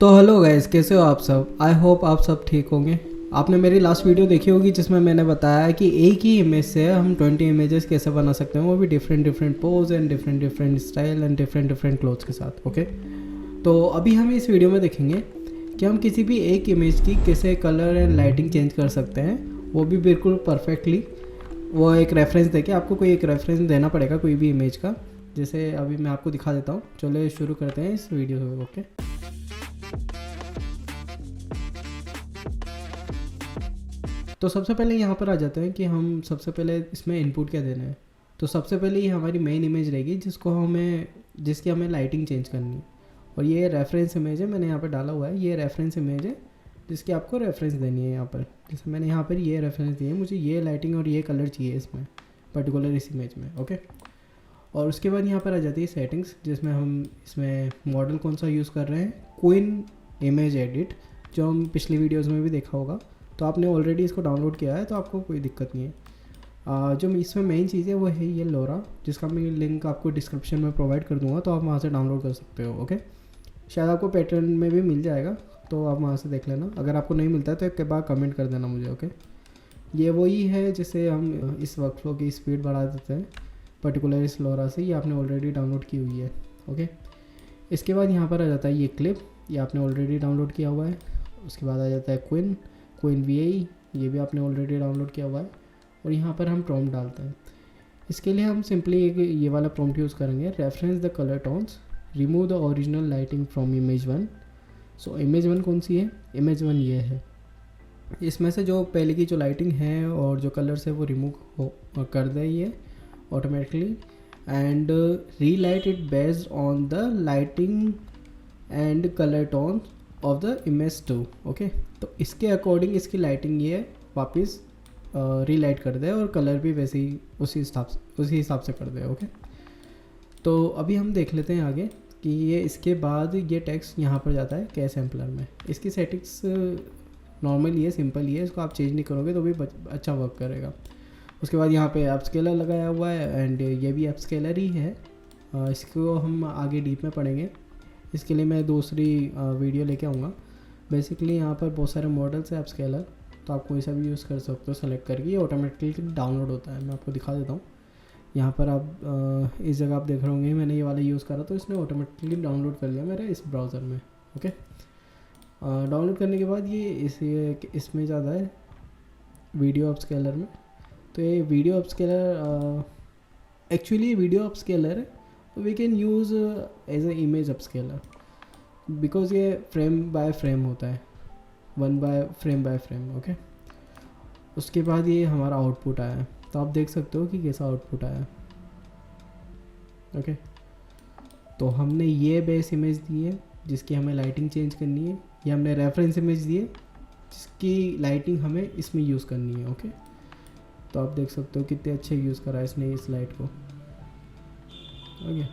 तो hello guys, कैसे हो आप सब। आई होप आप सब ठीक होंगे। आपने मेरी लास्ट वीडियो देखी होगी जिसमें मैंने बताया कि एक ही इमेज से हम 20 इमेजेस कैसे बना सकते हैं, वो भी different different pose and different different style and different different clothes के साथ। ओके, तो अभी हम इस वीडियो में देखेंगे कि हम किसी भी एक इमेज की कैसे कलर एंड लाइटिंग चेंज कर सकते हैं, वो भी बिल्कुल परफेक्टली। वो एक रेफरेंस देके आपको कोई एक रेफरेंस देना पड़ेगा कोई भी इमेज का। जैसे अभी मैं आपको दिखा देता हूँ। चलो शुरू करते हैं इस वीडियो को। ओके, तो सबसे पहले यहाँ पर आ जाते हैं कि हम सबसे पहले इसमें इनपुट क्या देना है। तो सबसे पहले ये हमारी मेन इमेज रहेगी जिसकी हमें लाइटिंग चेंज करनी है। और ये रेफरेंस इमेज है, मैंने यहाँ पर डाला हुआ है। ये रेफरेंस इमेज है जिसकी आपको रेफरेंस देनी है। यहाँ पर जैसे मैंने यहाँ पर ये रेफरेंस दी है, मुझे ये लाइटिंग और ये कलर चाहिए इसमें पर्टिकुलर इस इमेज में। ओके, और उसके बाद यहाँ पर आ जाती है सेटिंग्स, जिसमें हम इसमें मॉडल कौन सा यूज़ कर रहे हैं, क्वीन इमेज एडिट, जो हम पिछली वीडियोज़ में भी देखा होगा। तो आपने ऑलरेडी इसको डाउनलोड किया है तो आपको कोई दिक्कत नहीं है। जो इसमें मेन चीज़ है वो है ये लोरा, जिसका मैं लिंक आपको डिस्क्रिप्शन में प्रोवाइड कर दूंगा, तो आप वहाँ से डाउनलोड कर सकते हो। ओके, शायद आपको पैटर्न में भी मिल जाएगा, तो आप वहाँ से देख लेना। अगर आपको नहीं मिलता है तो एक बार कमेंट कर देना मुझे। ओके, ये वही है जिससे हम इस वर्कफ्लो की स्पीड बढ़ा देते हैं पर्टिकुलर इस लोरा से। ये आपने ऑलरेडी डाउनलोड की हुई है। ओके, इसके बाद यहाँ पर आ जाता है ये क्लिप, ये आपने ऑलरेडी डाउनलोड किया हुआ है। उसके बाद आ जाता है क्वीन वी, ये भी आपने ऑलरेडी डाउनलोड किया हुआ है। और यहाँ पर हम प्रॉम्प्ट डालते हैं। इसके लिए हम सिंपली एक ये वाला प्रॉम्प्ट यूज़ करेंगे, reference the colour tones, remove the original lighting from image 1। So image 1 कौन सी है? इमेज 1 ये है। इसमें से जो पहले की जो लाइटिंग है और जो कलर्स है वो रिमूव कर दे ये automatically, and relight it based on the lighting and colour tone of the image 2। Okay, तो इसके अकॉर्डिंग इसकी लाइटिंग ये वापस रीलाइट कर दे और कलर भी वैसे ही उसी हिसाब से कर दे। ओके, तो अभी हम देख लेते हैं आगे कि ये इसके बाद ये टेक्स्ट यहाँ पर जाता है कैश सैम्पलर में। इसकी सेटिंग्स नॉर्मल ही है, सिंपल ही है, इसको आप चेंज नहीं करोगे तो भी अच्छा वर्क करेगा। उसके बाद यहाँ पे अपस्केलर लगाया हुआ है एंड ये भी अपस्केलर ही है। इसको हम आगे डीप में पढ़ेंगे, इसके लिए मैं दूसरी वीडियो लेके आऊँगा। बेसिकली यहाँ पर बहुत सारे मॉडल्स हैं अपस्केलर, तो आप कोई सा भी यूज़ कर सकते हो सेलेक्ट करके। ये ऑटोमेटिकली डाउनलोड होता है, मैं आपको दिखा देता हूँ। यहाँ पर आप इस जगह आप देख रहे होंगे मैंने ये वाला यूज़ करा, तो इसने ऑटोमेटिकली डाउनलोड कर लिया मेरे इस ब्राउज़र में। ओके, डाउनलोड करने के बाद ये इसमें ज़्यादा है वीडियो अपस्केलर में। तो ये video upscaler actually video upscaler है, we can use as a image upscaler, because ये फ्रेम बाय फ्रेम होता है, फ्रेम बाय फ्रेम। ओके, उसके बाद ये हमारा आउटपुट आया, तो आप देख सकते हो कि कैसा आउटपुट आया। ओके, तो हमने ये बेस इमेज दी है जिसकी हमें लाइटिंग चेंज करनी है, ये हमने रेफरेंस इमेज दी है जिसकी लाइटिंग हमें इसमें यूज़ करनी है। ओके, तो आप देख सकते हो कितने अच्छे यूज़ करा है इसने इस लाइट को। ओके,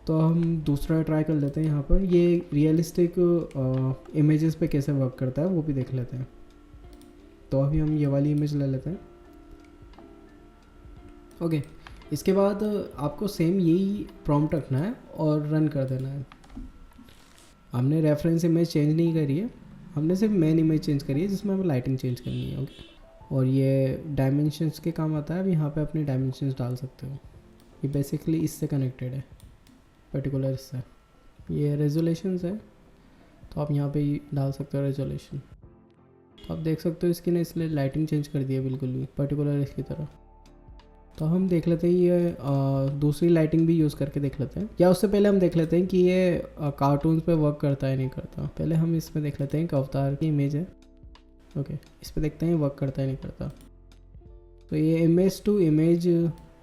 तो हम दूसरा ट्राई कर लेते हैं। यहाँ पर ये रियलिस्टिक इमेजेस पे कैसे वर्क करता है वो भी देख लेते हैं। तो अभी हम ये वाली इमेज ले लेते हैं। ओके, इसके बाद आपको सेम यही प्रॉम्प्ट रखना है और रन कर देना है। हमने रेफरेंस इमेज चेंज नहीं करी है, हमने सिर्फ मेन इमेज चेंज करी है जिसमें हमें लाइटिंग चेंज करनी है। ओके, और ये डायमेंशंस के काम आता है। अब यहाँ पे अपने डायमेंशंस डाल सकते हो, ये बेसिकली इससे कनेक्टेड है पर्टिकुलर इससे। ये रेजोल्यूशंस है, तो आप यहाँ पे डाल सकते हो रेजोल्यूशन। तो आप देख सकते हो इसकी ने इसलिए लाइटिंग चेंज कर दी है बिल्कुल भी पर्टिकुलर इसकी तरह। तो हम देख लेते हैं ये दूसरी लाइटिंग भी यूज़ करके देख लेते हैं, या उससे पहले हम देख लेते हैं कि ये कार्टून्स पे वर्क करता है नहीं करता। पहले हम इसमें देख लेते हैं कि अवतार की इमेज है। ओके, इस पर देखते हैं वर्क करता है नहीं करता। तो ये इमेज टू इमेज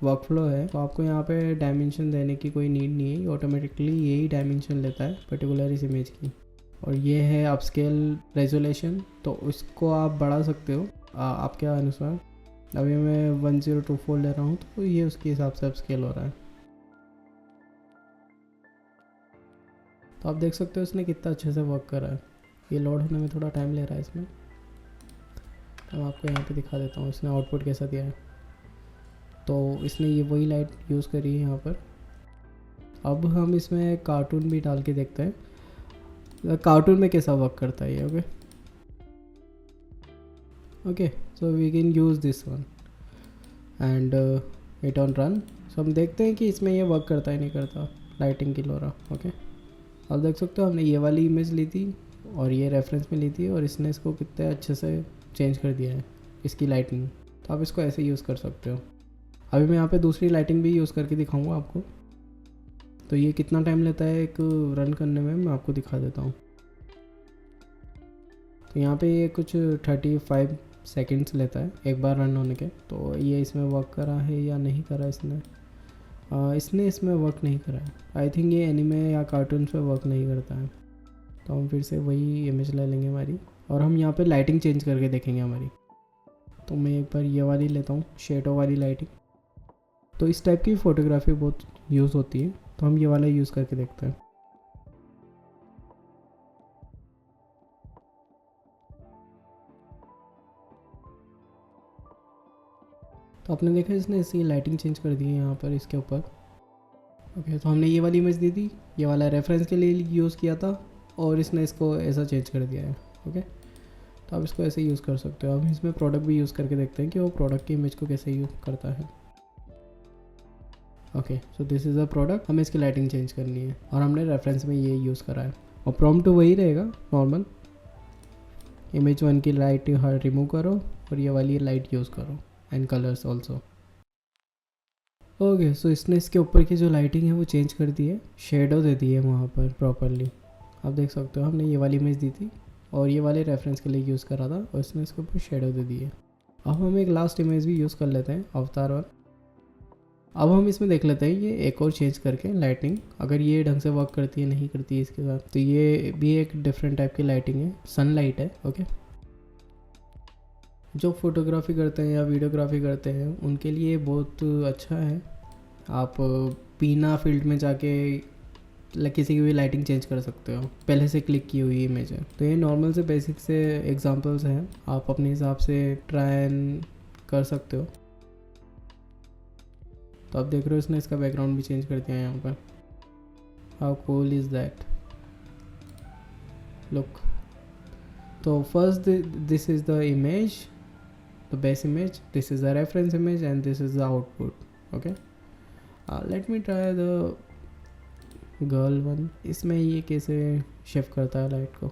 वर्कफ्लो है, तो आपको यहाँ पे डायमेंशन देने की कोई नीड नहीं है, यही यही डायमेंशन लेता है पर्टिकुलर इस इमेज की। और ये है अपस्केल रेजोल्यूशन, तो इसको आप बढ़ा सकते हो आपके अनुसार। अभी मैं 1024 ले रहा हूँ, तो ये उसके हिसाब से अपस्केल हो रहा है। तो आप देख सकते हो इसने कितना अच्छे से वर्क करा है। ये लोड होने में थोड़ा टाइम ले रहा है इसमें, तो मैं आपको यहाँ पे दिखा देता हूँ इसने आउटपुट कैसा दिया है। तो इसने ये वही लाइट यूज़ करी है यहाँ पर। अब हम इसमें कार्टून भी डाल के देखते हैं। कार्टून में कैसा वर्क करता है ये। Okay okay, so we can use this one and hit on run. सो हम देखते हैं कि इसमें ये वर्क करता है नहीं करता, लाइटिंग की लोरा। ओके, आप देख सकते हो हमने ये वाली इमेज ली थी और ये रेफरेंस में ली थी, और इसने इसको कितने अच्छे से चेंज कर दिया है इसकी लाइटिंग। तो आप इसको ऐसे यूज़ कर सकते हो। अभी मैं यहाँ पे दूसरी लाइटिंग भी यूज़ करके दिखाऊंगा आपको। तो ये कितना टाइम लेता है एक रन करने में, मैं आपको दिखा देता हूँ। तो यहाँ पे ये कुछ 35 सेकंड्स लेता है एक बार रन होने के। तो ये इसमें वर्क करा है या नहीं करा इसने, इसने इसमें वर्क नहीं करा है। आई थिंक ये एनिमे या कार्टून पे वर्क नहीं करता है। तो हम फिर से वही इमेज ले लेंगे हमारी, और हम यहाँ पे लाइटिंग चेंज करके देखेंगे हमारी। तो मैं एक बार ये वाली लेता हूँ, शेडो वाली लाइटिंग। तो इस टाइप की फ़ोटोग्राफी बहुत यूज़ होती है, तो हम ये वाला यूज़ करके देखते हैं। तो आपने देखा इसने इसकी लाइटिंग चेंज कर दी है यहाँ पर इसके ऊपर। ओके, तो हमने ये वाली इमेज दी थी, ये वाला रेफरेंस के लिए यूज़ किया था, और इसने इसको ऐसा चेंज कर दिया है। ओके, तो आप इसको ऐसे यूज़ कर सकते हो। अब इसमें प्रोडक्ट भी यूज़ करके देखते हैं कि वो प्रोडक्ट की इमेज को कैसे यूज़ करता है। Okay, so this is a product. हमें इसकी लाइटिंग चेंज करनी है, और हमने रेफरेंस में ये यूज़ करा है, और प्रॉम्प्ट तो वही रहेगा नॉर्मल। इमेज 1 की लाइट रिमूव करो और ये वाली लाइट यूज़ करो, एंड कलर्स ऑल्सो। ओके, सो इसने इसके ऊपर की जो लाइटिंग है वो चेंज कर दी है, शेडो दे दी है वहाँ पर प्रॉपरली। आप देख सकते हो हमने ये वाली इमेज दी थी और ये वाले रेफरेंस के लिए यूज़ करा था, और इसने इसके ऊपर शेडो दे दी है। अब हम एक लास्ट इमेज भी यूज़ कर लेते हैं, अवतार 1। अब हम इसमें देख लेते हैं ये एक और चेंज करके लाइटिंग, अगर ये ढंग से वर्क करती है नहीं करती है इसके साथ। तो ये भी एक डिफरेंट टाइप की लाइटिंग है, सनलाइट है। ओके, जो फोटोग्राफी करते हैं या वीडियोग्राफी करते हैं उनके लिए बहुत अच्छा है। आप बिना फील्ड में जाके किसी की भी लाइटिंग चेंज कर सकते हो, पहले से क्लिक की हुई इमेज है। तो ये नॉर्मल से बेसिक से एग्जांपल्स हैं, आप अपने हिसाब से ट्राई एंड कर सकते हो। तो आप देख रहे हो इसने इसका बैकग्राउंड भी चेंज कर दिया है यहाँ पर। How cool is that, look. तो first this is the image, the base image, this is the reference image, and this is the output. Okay, let me try the girl one। इसमें ये कैसे shift करता है light को।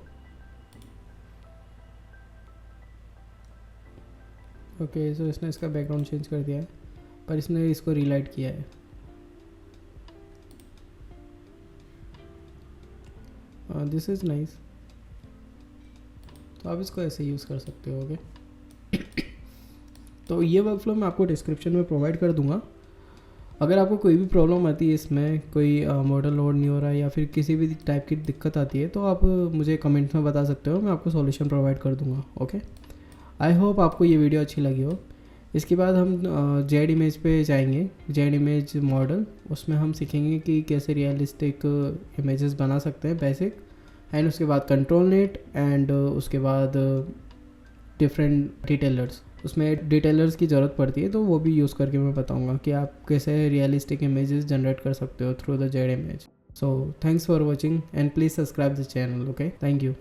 Okay, सो इसने इसका background change कर दिया है, पर इसने इसको रीलाइट किया है। This is nice. तो आप इसको ऐसे यूज़ कर सकते हो। ओके, तो ये वर्कफ्लो मैं आपको डिस्क्रिप्शन में प्रोवाइड कर दूंगा। अगर आपको कोई भी प्रॉब्लम आती है इसमें, कोई मॉडल लोड नहीं हो रहा है या फिर किसी भी टाइप की दिक्कत आती है, तो आप मुझे कमेंट में बता सकते हो, मैं आपको सॉल्यूशन प्रोवाइड कर दूंगा। ओके, आई होप आपको ये वीडियो अच्छी लगी हो। इसके बाद हम जेड इमेज पे जाएंगे, जेड इमेज मॉडल। उसमें हम सीखेंगे कि कैसे रियलिस्टिक इमेजेस बना सकते हैं बेसिक, एंड उसके बाद कंट्रोल नेट, एंड उसके बाद डिफरेंट डिटेलर्स। उसमें डिटेलर्स की ज़रूरत पड़ती है, तो वो भी यूज़ करके मैं बताऊंगा कि आप कैसे रियलिस्टिक इमेजेस जनरेट कर सकते हो through the Z image. So thanks for watching and please subscribe the channel. Okay, thank you.